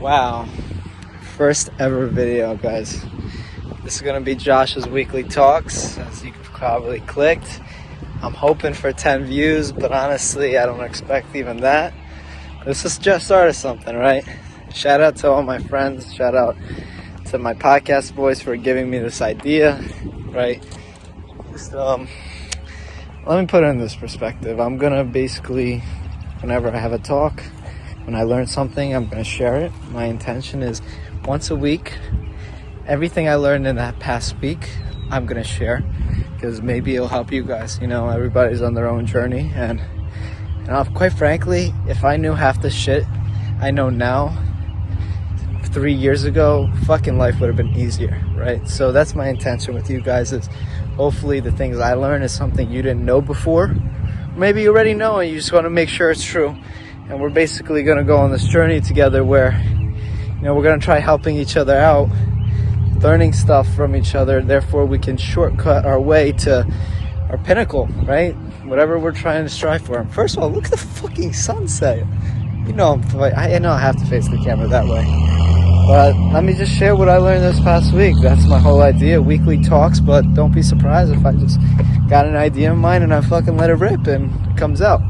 Wow, first ever video, guys. This is gonna be Josh's weekly talks, as you probably clicked. I'm hoping for 10 views, but honestly I don't expect even that. This is just start of something, right? Shout out to all my friends, shout out to my podcast boys for giving me this idea, right? Just let me put it in this perspective. I'm gonna basically, whenever I have a talk, when I learn something, I'm going to share it. My intention is once a week, everything I learned in that past week, I'm going to share, because maybe it'll help you guys. You know, everybody's on their own journey, and quite frankly, if I knew half the shit I know now 3 years ago, fucking life would have been easier, right? So that's my intention with you guys, is hopefully the things I learned is something you didn't know before. Maybe you already know and you just want to make sure it's true. And we're basically going to go on this journey together where, you know, we're going to try helping each other out, learning stuff from each other. Therefore, we can shortcut our way to our pinnacle, right? Whatever we're trying to strive for. First of all, look at the fucking sunset. You know, I know I have to face the camera that way. But let me just share what I learned this past week. That's my whole idea, weekly talks. But don't be surprised if I just got an idea in mind and I fucking let it rip and it comes out.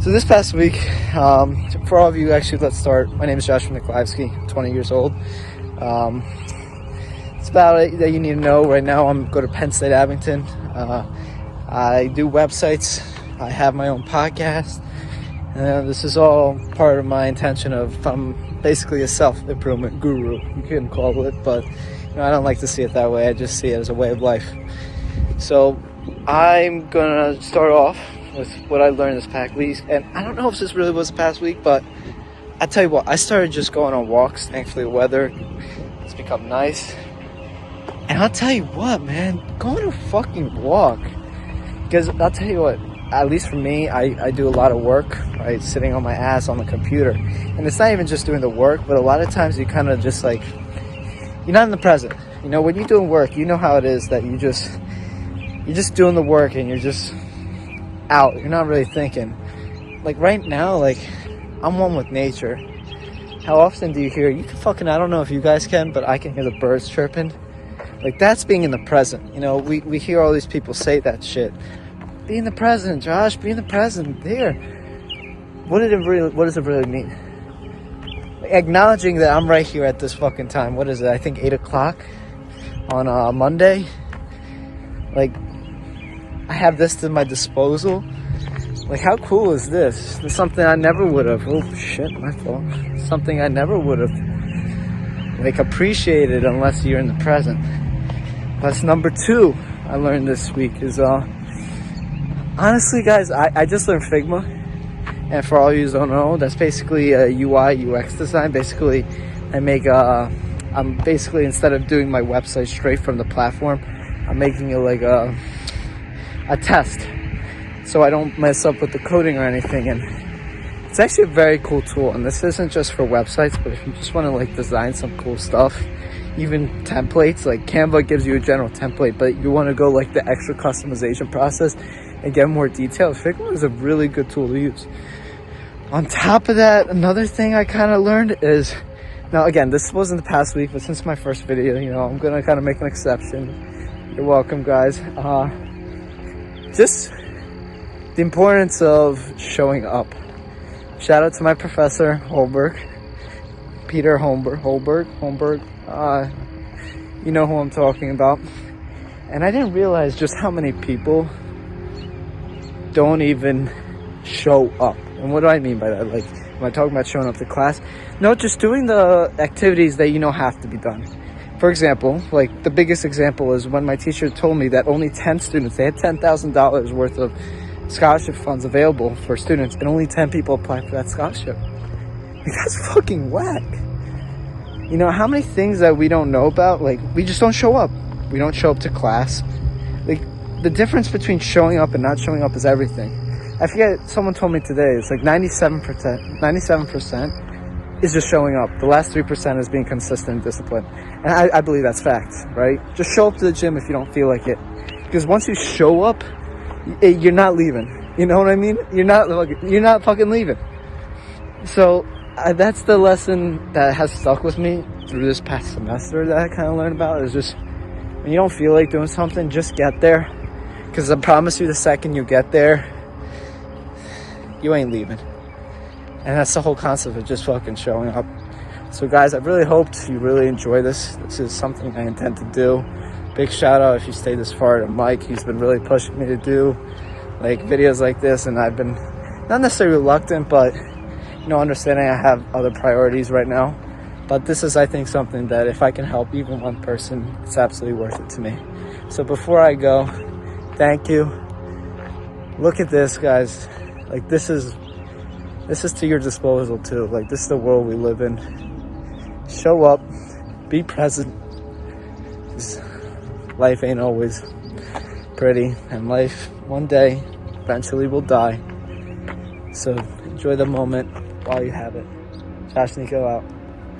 So this past week, for all of you, actually, let's start. My name is Josh Nikolajewski, 20 years old. It's about it that you need to know. Right now, I'm going to Penn State Abington. I do websites. I have my own podcast. This is all part of my intention of, I'm basically a self-improvement guru, you can call it, but you know, I don't like to see it that way. I just see it as a way of life. So I'm going to start off with what I learned this past week, and I don't know if this really was the past week, but I tell you what, I started just going on walks. Thankfully the weather has become nice, and I'll tell you what, man, go on a fucking walk, because I'll tell you what, at least for me, I do a lot of work, right, sitting on my ass on the computer, and it's not even just doing the work, but a lot of times you kind of just like, you're not in the present. You know, when you're doing work, you know how it is that you're just doing the work and you're just out. You're not really thinking. Like right now, like I'm one with nature. How often do you hear, you can fucking, I don't know if you guys can, but I can hear the birds chirping. Like that's being in the present. You know, we hear all these people say that shit. Be in the present, Josh, be in the present. There. What does it really mean? Like, acknowledging that I'm right here at this fucking time. What is it? I think 8 o'clock on Monday. Like, I have this to my disposal. Like, how cool is this? It's something I never would have. Oh shit, my fault. Something I never would have like appreciated unless you're in the present. That's number 2 I learned this week is honestly, guys, I just learned Figma, and for all you who don't know, that's basically a UI UX design. Basically, I'm basically, instead of doing my website straight from the platform, I'm making it like a test, so I don't mess up with the coding or anything. And it's actually a very cool tool, and this isn't just for websites, but if you just want to like design some cool stuff, even templates, like Canva gives you a general template, but you want to go like the extra customization process and get more details, Figma is a really good tool to use. On top of that, another thing I kind of learned is, now again, this wasn't the past week, but since my first video, you know, I'm gonna kind of make an exception. You're welcome, guys. Just the importance of showing up. Shout out to my professor, Holberg, Peter Holberg. You know who I'm talking about. And I didn't realize just how many people don't even show up. And what do I mean by that? Like, am I talking about showing up to class? No, just doing the activities that you know have to be done. For example, like the biggest example is when my teacher told me that only 10 students, they had $10,000 worth of scholarship funds available for students, and only 10 people applied for that scholarship. Like, that's fucking whack. You know, how many things that we don't know about, like, we just don't show up. We don't show up to class. Like, the difference between showing up and not showing up is everything. I forget, someone told me today, it's like 97% is just showing up. The last 3% is being consistent and disciplined. And I believe that's fact, right? Just show up to the gym if you don't feel like it. Because once you show up, you're not leaving. You know what I mean? You're not fucking leaving. So that's the lesson that has stuck with me through this past semester that I kind of learned about, is just when you don't feel like doing something, just get there. Because I promise you, the second you get there, you ain't leaving. And that's the whole concept of just fucking showing up. So guys, I really hoped you really enjoy this. This is something I intend to do. Big shout out if you stayed this far to Mike. He's been really pushing me to do like videos like this, and I've been not necessarily reluctant, but understanding I have other priorities right now. But this is, I think, something that if I can help even one person, it's absolutely worth it to me. So before I go, thank you. Look at this, guys. Like, this is to your disposal too. Like, this is the world we live in. Show up, be present. 'Cause life ain't always pretty, and life one day eventually will die. So enjoy the moment while you have it. Josh Nico out.